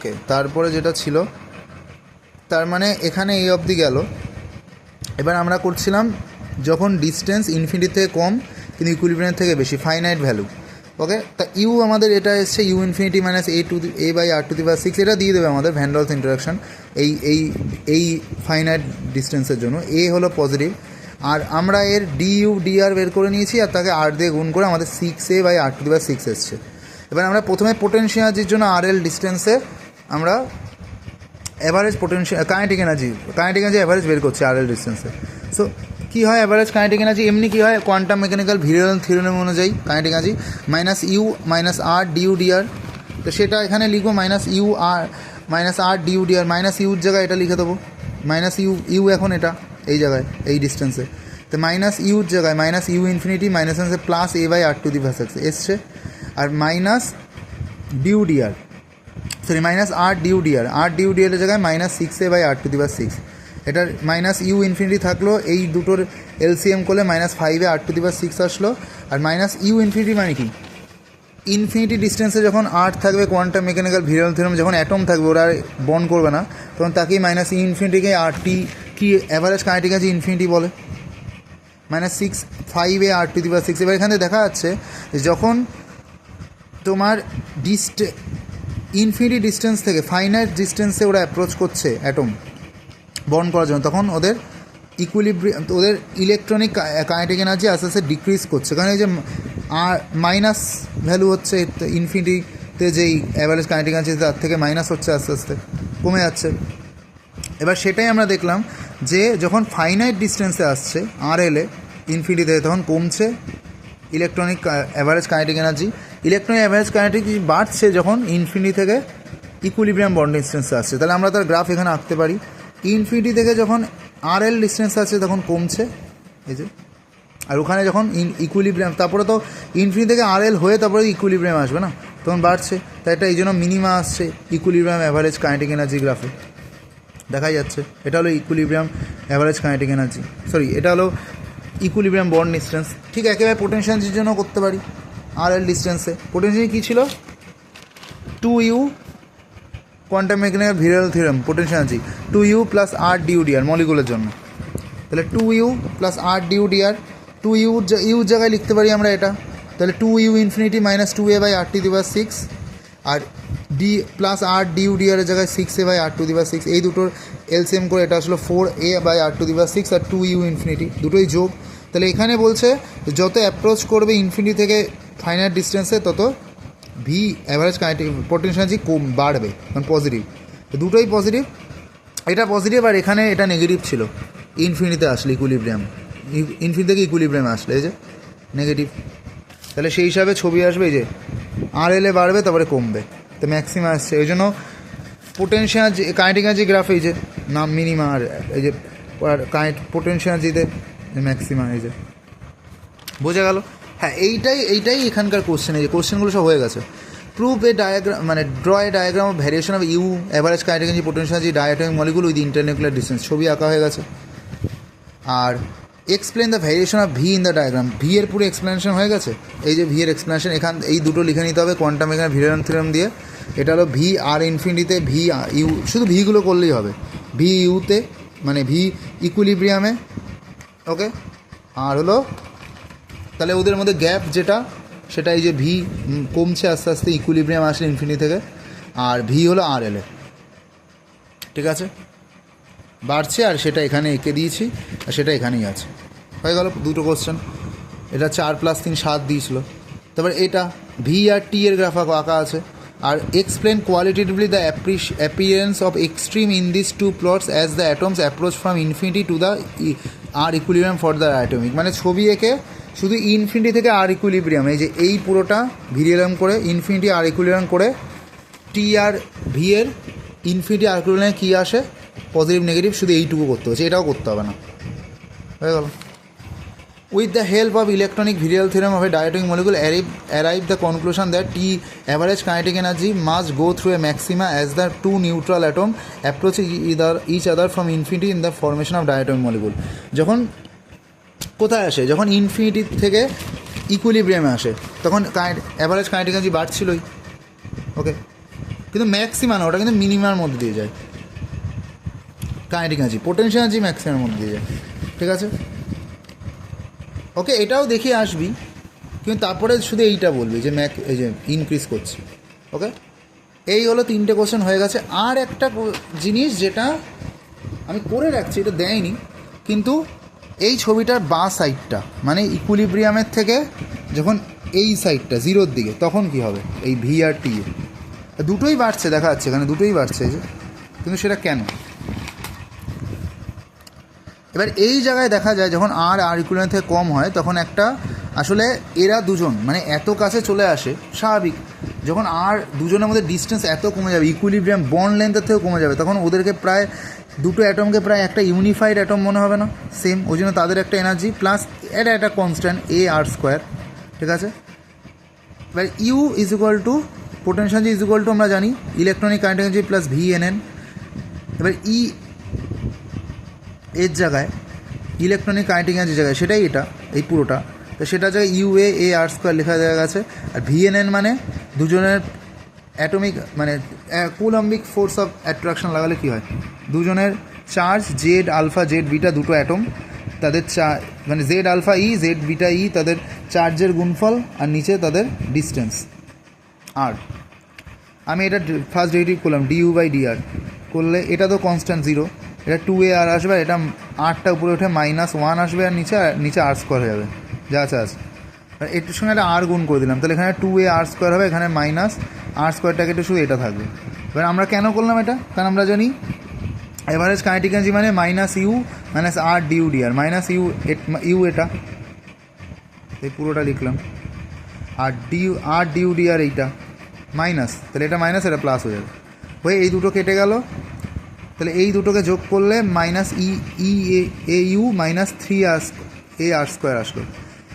ওকে, তারপরে যেটা ছিল তার মানে এখানে এই অবধি গেল। এবার আমরা করছিলাম যখন ডিস্টেন্স ইনফিনিটি থেকে কম কিন্তু ইকুইলিব্রিয়াম থেকে বেশি, ফাইনাইট ভ্যালু। ওকে, তা ইউ আমাদের এটা এসছে U infinity minus a by R to the power 6, এটা দিয়ে দেবে আমাদের ভ্যান ডেলস ইন্টারাকশন এই এই এই ফাইনাইট ডিস্টেন্সের জন্য। এ হলো পজিটিভ, আর আমরা এর ডিইউ ডিআর বের করে নিয়েছি আর তাকে আর দিয়ে গুণ করে আমাদের 6a by R to the power 6 এসছে। এবার আমরা প্রথমে পোটেনশিয়াল জন্য আর এল ডিস্টেন্সে আমরা average potential kinetic energy average বের করছি আর এল ডিস্টেন্সে। সো কী হয় অ্যাভারেজ কাইনেটিক এনার্জি, এমনি কী হয় কোয়ান্টাম মেকানিক্যাল ভিরিয়াল থিওরেম অনুযায়ী kinetic energy minus U minus আর ডিউ ডিআর। তো সেটা এখানে লিখবো মাইনাস আর ডিউ ডিআর, মাইনাস ইউর জায়গায় এটা লিখে দেবো মাইনাস ইউ এখন এটা এই জায়গায় এই ডিস্টেন্সে, তো মাইনাস ইউর জায়গায় minus U infinity minus plus a by R to the power 6 এসছে, আর মাইনাস ডিউ ডিআর মাইনাস আর ডিউ ডিআরের জায়গায় minus 6a by R to the power 6, এটার মাইনাস ইউ ইনফিনিটি থাকলো, এই দুটোর এলসিএম করলে minus 5a r to the power 6 আসলো। আর মাইনাস ইউ ইনফিনিটি মানে কি, ইনফিনিটি ডিস্টেন্সে যখন আর থাকবে কোয়ান্টাম মেকানিক্যাল ভিরিয়াল থিওরেম, যখন অ্যাটম থাকবে ওরা বন্ড করবে না, তখন তাকেই মাইনাস ই ইনফিনিটিকে আর টি কি অ্যাভারেজ কাইনেটিক এনার্জি ইনফিনিটি বলে, minus 5a r to the power 6। এবার এখানে দেখা যাচ্ছে যে যখন তোমার ইনফিনিটি ডিস্টেন্স থেকে ফাইনাইট ডিস্টেন্সে ওরা অ্যাপ্রোচ করছে অ্যাটম বন্ড করার জন্য, তখন ওদের ওদের ইলেকট্রনিক কাইনেটিক এনার্জি আস্তে আস্তে ডিক্রিজ করছে, কারণ এই যে আর মাইনাস ভ্যালু হচ্ছে ইনফিনিটিতে যেই অ্যাভারেজ কাইনেটিক এনার্জি তার থেকে মাইনাস হচ্ছে আস্তে আস্তে কমে যাচ্ছে। এবার সেটাই আমরা দেখলাম যে যখন ফাইনাইট ডিস্টেন্সে আসছে আর এলে ইনফিনিটিতে, তখন কমছে electronic average kinetic energy. Electronic average kinetic energy বাড়ছে যখন ইনফিনিটি থেকে ইকুইলিব্রিয়াম বন্ড ডিস্টেন্সে আসছে। তাহলে আমরা তার গ্রাফ এখানে আঁকতে পারি, ইনফিনিটি থেকে যখন আর এল ডিস্টেন্স আছে তখন কমছে এই যে, আর ওখানে যখন ইকুইলিব্রিয়াম, তারপরে তো ইনফিনিটি থেকে আর এল হয়ে তারপরে ইকুইলিব্রিয়াম আসবে না, তখন বাড়ছে। তাই এটা এই জন্য মিনিমা আসছে ইকুইলিব্রিয়াম অ্যাভারেজ কাইনেটিক এনার্জি গ্রাফে দেখা যাচ্ছে। এটা হলো ইকুইলিব্রিয়াম অ্যাভারেজ কাইনেটিক এনার্জি, এটা হলো ইকুইলিব্রিয়াম বন্ড ডিস্টেন্স। ঠিক একেবারে পোটেনশিয়ালের জন্য করতে পারি আর এল ডিস্টেন্সে। পোটেনশিয়াল কী ছিল, 2u quantum mechanical virial theorem potential energy 2u plus r d U d r মলিকুলের জন্য। তাহলে 2u plus r d U d r, 2uর জায়গায় লিখতে পারি আমরা এটা, তাহলে 2u infinity minus 2a by R to the power 6, আর ডি প্লাস আর ডিউ ডিআরের জায়গায় 6a by R to the power 6, এই দুটোর এলসিএম করে এটা আসলো 4a by R to the power 6 R 2u infinity দুটোই যোগ। তাহলে এখানে বলছে যত অ্যাপ্রোচ করবে ইনফিনিটি থেকে ফাইনাইট ডিস্টেন্সে তত V average kinetic potential energy কম বাড়বে, কারণ পজিটিভ, দুটোই পজিটিভ, এটা পজিটিভ আর এখানে এটা নেগেটিভ ছিল ইনফিনিটিতে আসলে ইকুইলিব্রিয়াম, ইনফিনিটি থেকে ইকুইলিব্রিয়ামে আসলে এই যে নেগেটিভ। তাহলে সেই হিসাবে ছবি আসবে এই যে আর এলে বাড়বে তারপরে কমবে, তো ম্যাক্সিমা আসছে। ওই জন্য পোটেনশিয়াল কাইনেটিক এনার্জি গ্রাফ এই যে নাম মিনিমা, আর এই যে পোটেনশিয়াল এনার্জিতে ম্যাক্সিমা, এই যে বোঝা গেল। হ্যাঁ, এইটাই এখানকার কোশ্চেন, এই যে কোশ্চেনগুলো সব হয়ে গেছে। প্রুভ এ ডায়াগ্রাম, মানে draw a diagram of variation of U average kinetic energy potential energy diatomic molecule with internuclear distance, ছবি আঁকা হয়ে গেছে। আর explain the variation of V in the diagram, V এর পুরো এক্সপ্লেনেশন হয়ে গেছে। এই যে ভি এর এক্সপ্লেনেশন, এখান এই দুটো লিখে নিতে হবে কোয়ান্টাম মেকানিক্যাল ভিরিয়াল থিওরেম দিয়ে। এটা হলো ভি আর ইনফিনিটিতে, ভি ইউ, শুধু ভিগুলো করলেই হবে, ভি ইউতে মানে ভি ইকুইলিব্রিয়ামে, ওকে। আর হলো তাহলে ওদের মধ্যে গ্যাপ যেটা, সেটা এই যে ভি কমছে আস্তে আস্তে ইকুইলিব্রিয়াম আসলে ইনফিনিটি থেকে, আর ভি হলো আর এলে, ঠিক আছে, বাড়ছে, আর সেটা এখানে এঁকে দিয়েছি আর সেটা এখানেই আছে। হয়ে গেল দুটো কোশ্চেন। এটা 4 + 3 7 দিয়েছিল। তারপর এটা ভি আর টি এর গ্রাফ আঁকা আছে। আর explain qualitatively the appearance of extreme in this two plots as the atoms approach from infinity to the r equilibrium for the atomic, মানে ছবি এঁকে শুধু ইনফিনিটি থেকে আর ইকুইলিব্রিয়াম, এই যে এই পুরোটা ভিরিয়াম করে ইনফিনিটি আর ইকুইলিব্রিয়াম করে টি আর ভি এর ইনফিনিটি আর ইকুইলিব্রিয়ামে কী আসে, পজিটিভ নেগেটিভ, শুধু এইটুকু করতে হচ্ছে, এটাও করতে হবে না, হয়ে গেল। With the help of electronic virial theorem of a diatomic molecule arrive the conclusion that T average kinetic energy must go through a maxima as the two neutral atom approach each other from infinity in the formation of diatomic molecule। যখন কোথায় আসে, যখন infinity থেকে ইকুইলিব্রিয়ামে আসে তখন average kinetic energy বাড়ছিলই, ওকে। কিন্তু maximum ওটা কিন্তু মিনিমার মধ্যে দিয়ে যায়, কাইনেটিক এনার্জি পোটেনশিয়াল এনার্জি ম্যাক্সিমামের মধ্যে দিয়ে যায়, ঠিক আছে? ওকে, এটাও দেখিয়ে আসবি, কিন্তু তারপরে শুধু এইটা বলবি যে এই যে ইনক্রিজ করছে। ওকে, এই হলো 3টে কোশ্চেন হয়ে গেছে। আর একটা জিনিস যেটা আমি করে রাখছি, এটা দেয়নি, কিন্তু এই ছবিটার বাঁ সাইডটা মানে ইকুইলিব্রিয়ামের থেকে যখন এই সাইডটা জিরোর দিকে, তখন কি হবে? এই ভি আর টি দুটোই বাড়ছে, দেখা যাচ্ছে এখানে দুটোই বাড়ছে যে, কিন্তু সেটা কেন? এবার এই জায়গায় দেখা যায় যখন আর ইকুইলিব্রিয়াম থেকে কম হয়, তখন একটা আসলে এরা দুজন মানে এত কাছে চলে আসে, স্বাভাবিক। যখন দুজনের মধ্যে ডিস্টেন্স এত কমে যাবে, ইকুইলিব্রিয়াম বন্ড লেন্থের থেকেও কমে যাবে, তখন ওদেরকে প্রায় দুটো অ্যাটমকে প্রায় একটা ইউনিফাইড অ্যাটম মনে হবে না? সেম, ওই জন্য তাদের একটা এনার্জি প্লাস এটা একটা কনস্ট্যান্ট AR², ঠিক আছে? এবার U is equal to potential is equal to আমরা জানি electronic kinetic energy plus VNN। এবার এর জায়গায় ইলেকট্রনিক কাইনেটিক এনার্জি জায়গায় সেটাই এটা, এই পুরোটা, তো সেটা জায়গায় UAAR² লেখা দেওয়া গেছে। আর VNN মানে দুজনের অ্যাটমিক মানে কুলম্বিক ফোর্স অফ অ্যাট্রাকশন লাগালে কী হয়, দুজনের charge Z alpha Z beta, দুটো অ্যাটম তাদের মানে Z alpha e Z beta e তাদের চার্জের গুণফল, আর নিচে তাদের ডিস্টেন্স আর। আমি এটা ফার্স্ট ডেরিভেটিভ করলাম du/dr করলে এটা তো কনস্ট্যান্ট 0, এটা 2AR আসবে, এটা আরটা উপরে উঠে -1 আসবে, আর নিচে R² হয়ে যাবে, যা আছে আছে। এটার সঙ্গে একটা আর গুণ করে দিলাম, তাহলে এখানে 2AR² হবে, এখানে -R²টাকে একটু শুধু এটা থাকবে। এবার আমরা কেন করলাম এটা? কারণ আমরা জানি এভারেজ কাইনেটিক এনার্জি মানে -u - R du/dr, -u এটা এই পুরোটা লিখলাম, আর du/dr এইটা মাইনাস, তাহলে এটা মাইনাস এটা প্লাস হয়ে যাবে, হয়ে এই দুটো কেটে গেল। তাহলে এই দুটোকে যোগ করলে -EU - 3AR² আসলো।